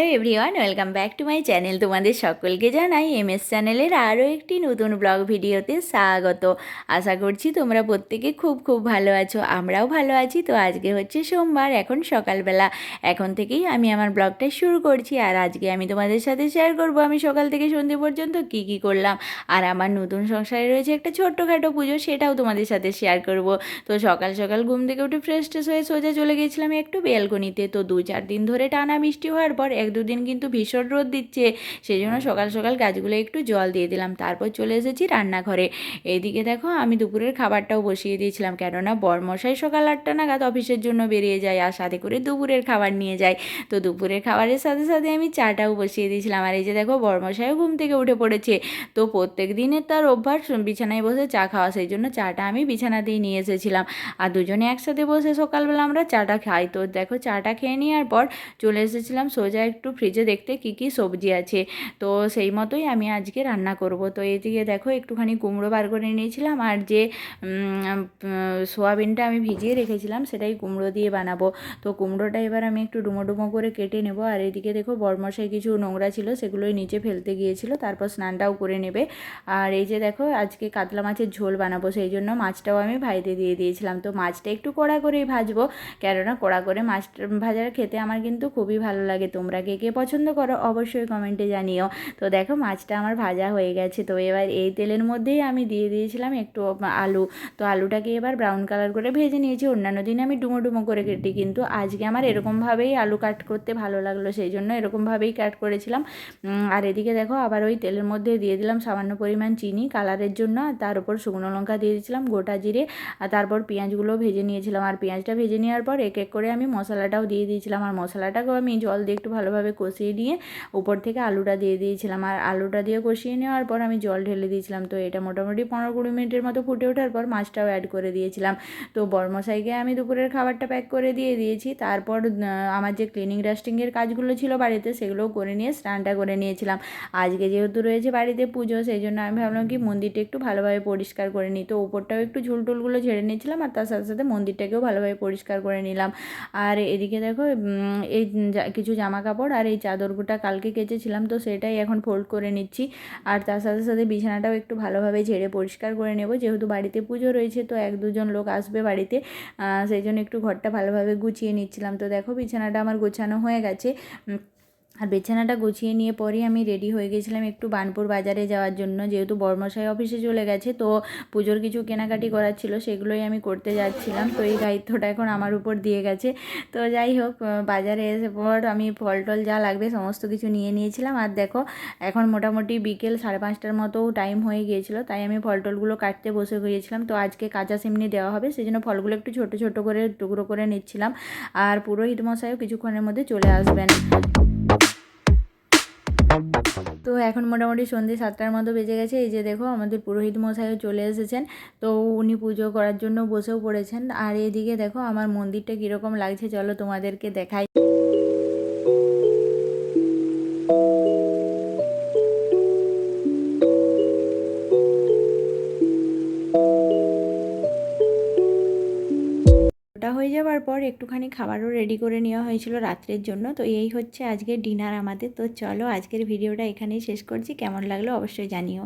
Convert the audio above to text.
Hello everyone, welcome back to my channel. তোমাদের সকলকে জানাই এমএস চ্যানেলের আরও একটি নতুন ব্লগ ভিডিওতে স্বাগত। আশা করছি তোমরা প্রত্যেকে খুব খুব ভালো আছো, আমরাও ভালো আছি। তো আজকে হচ্ছে সোমবার, এখন সকালবেলা, এখন থেকেই আমি আমার ব্লগটা শুরু করছি। আর আজকে আমি তোমাদের সাথে শেয়ার করব আমি সকাল থেকে সন্ধ্যে পর্যন্ত কি কি করলাম। আর আমার নতুন সংসারে রয়েছে একটা ছোট্টখাটো পুজো, সেটাও তোমাদের সাথে শেয়ার করব। তো সকাল সকাল ঘুম থেকে উঠে ফ্রেশ ট্রেশ হয়ে সোজা চলে গিয়েছিলাম একটু বেলকনিতে। তো 2-4 দিন ধরে টানা বৃষ্টি হওয়ার পর 1-2 দিন কিন্তু ভীষণ রোদ দিচ্ছে, সেই জন্য সকাল সকাল গাছগুলো একটু জল দিয়ে দিলাম। তারপর চলে এসেছি রান্নাঘরে। এইদিকে দেখো আমি দুপুরের খাবারটাও বসিয়ে দিয়েছিলাম, কেননা বরমশাই সকাল 8টা নাগাদ অফিসের জন্য বেরিয়ে যায় আর সাথে করে দুপুরের খাবার নিয়ে যায়। তো দুপুরের খাবারের সাথে সাথে আমি চাটাও বসিয়ে দিয়েছিলাম। আর এই যে দেখো বরমশাইও ঘুম থেকে উঠে পড়েছে। তো প্রত্যেক দিনের তার অভ্যাস বিছানায় বসে চা খাওয়া, সেই জন্য চাটা আমি বিছানাতেই নিয়ে এসেছিলাম। আর দুজনে একসাথে বসে সকালবেলা আমরা চাটা খাই। তো দেখো চাটা খেয়ে নেওয়ার পর চলে এসেছিলাম সোজা একটু ফ্রিজে দেখতে কি কি সবজি আছে। তো সেই মতোই আমি আজকে রান্না করব। তো এদিকে দেখো একটুখানি কুমড়ো বার করে নিয়েছিলাম, আর যে সোয়াবিনটা আমি ভিজিয়ে রেখেছিলাম সেটাই কুমড়ো দিয়ে বানাবো। তো কুমড়োটা এবার আমি একটু ডুমো ডুমো করে কেটে নেব। আর এদিকে দেখো বরমশাই কিছু নোংরা ছিল সেগুলোই নিচে ফেলতে গিয়েছিল, তারপর স্নানটাও করে নেবে। আর এই যে দেখো আজকে কাতলা মাছের ঝোল বানাবো, সেই জন্য মাছটাও আমি ভাজতে দিয়ে দিয়েছিলাম। তো মাছটা একটু কড়া করেই ভাজবো, কেননা কড়া করে মাছ ভাজার খেতে আমার কিন্তু খুবই ভালো লাগে। তোমরা কে কে পছন্দ করো অবশ্যই কমেন্টে জানিও। তো দেখো মাছটা আমার ভাজা হয়ে গেছে। তো এবার এই তেলের মধ্যেই আমি দিয়ে দিয়েছিলাম একটু আলু। তো আলুটাকে এবার ব্রাউন কালার করে ভেজে নিয়েছি। অন্যান্য দিন আমি ডুমো ডুমো করে কেটে, কিন্তু আজকে আমার এরকমভাবেই আলু কাট করতে ভালো লাগলো, সেই জন্য এরকমভাবেই কাট করেছিলাম। আর এদিকে দেখো আবার ওই তেলের মধ্যে দিয়ে দিলাম সামান্য পরিমাণ চিনি কালারের জন্য, আর তার উপর শুকনো লঙ্কা দিয়ে দিয়েছিলাম, গোটা জিরে, আর তারপর পেঁয়াজগুলো ভেজে নিয়েছিলাম। আর পেঁয়াজটা ভেজে নেওয়ার পর এক এক করে আমি মশলাটাও দিয়ে দিয়েছিলাম। আর মশলাটাকেও আমি জল দিয়ে একটু ভালোভাবে কষিয়ে নিয়ে উপর থেকে আলুটা দিয়ে দিয়েছিলাম। আর আলুটা দিয়ে কষিয়ে নেওয়ার পর আমি জল ঢেলে দিয়েছিলাম। তো এটা মোটামুটি 15-20 মিনিটের মতো ফুটে ওঠার পর মাছটাও অ্যাড করে দিয়েছিলাম। তো বরমশাইকে আমি দুপুরের খাবারটা প্যাক করে দিয়ে দিয়েছি। তারপর আমার যে ক্লিনিং ডাস্টিংয়ের কাজগুলো ছিল বাড়িতে সেগুলোও করে নিয়ে স্নানটা করে নিয়েছিলাম। আজকে যেহেতু রয়েছে বাড়িতে পুজো, সেই জন্য আমি ভাবলাম কি মন্দিরটা একটু ভালোভাবে পরিষ্কার করে নিই। তো উপরটাও একটু ঝুলটুলগুলো ঝেড়ে নিয়েছিলাম, আর তার সাথে সাথে মন্দিরটাকেও ভালোভাবে পরিষ্কার করে নিলাম। আর এদিকে দেখো এই কিছু জামা কাপড় আর এই চাদরটা কালকে কেচেছিলাম, তো সেটাই এখন ফোল্ড করে নিচ্ছি। আর তার সাথে সাথে বিছানাটাও একটু ভালোভাবে ঝেড়ে পরিষ্কার করে নেব, যেহেতু বাড়িতে পুজো রয়েছে, তো 1-2 জন লোক আসবে বাড়িতে, সেই জন্য একটু ঘরটা ভালোভাবে গুছিয়ে নিচ্ছিলাম। তো দেখো বিছানাটা আমার গোছানো হয়ে গেছে। আর বিছানাটা গুছিয়ে নিয়ে পরেই আমি রেডি হয়ে গেছিলাম একটু বার্নপুর বাজারে যাওয়ার জন্য, যেহেতু বরমশাই অফিসে চলে গেছে। তো পুজোর কিছু কেনাকাটি করার ছিল, সেগুলোই আমি করতে যাচ্ছিলাম। তো এই দায়িত্বটা এখন আমার উপর দিয়ে গেছে। তো যাই হোক, বাজারে এসে পর আমি ফল টল যা লাগবে সমস্ত কিছু নিয়ে নিয়েছিলাম। আর দেখো এখন মোটামুটি বিকেল 5:30টার মতো টাইম হয়ে গিয়েছিল, তাই আমি ফল টলগুলো কাটতে বসে গিয়েছিলাম। তো আজকে কাঁচা সিমনি দেওয়া হবে, সেই জন্য ফলগুলো একটু ছোটো ছোটো করে টুকরো করে নিচ্ছিলাম। আর পুরোহিত মশাইও কিছুক্ষণের মধ্যে চলে আসবেন। তো এখন মোটামুটি সন্ধ্যে 7টার মতো বেজে গেছে। এই যে দেখো আমাদের পুরোহিত মশাইও চলে এসেছেন। তো উনি পুজো করার জন্য বসেও পড়েছেন। আর এদিকে দেখো আমার মন্দিরটা কীরকম লাগছে চলো তোমাদেরকে দেখাই। ওটা হয়ে যাওয়ার পর একটুখানি খাবারও রেডি করে নেওয়া হয়েছিল রাত্রের জন্য। তো এই হচ্ছে আজকের ডিনার আমাদের। তো চলো আজকের ভিডিওটা এখানেই শেষ করছি, কেমন লাগলো অবশ্যই জানিও।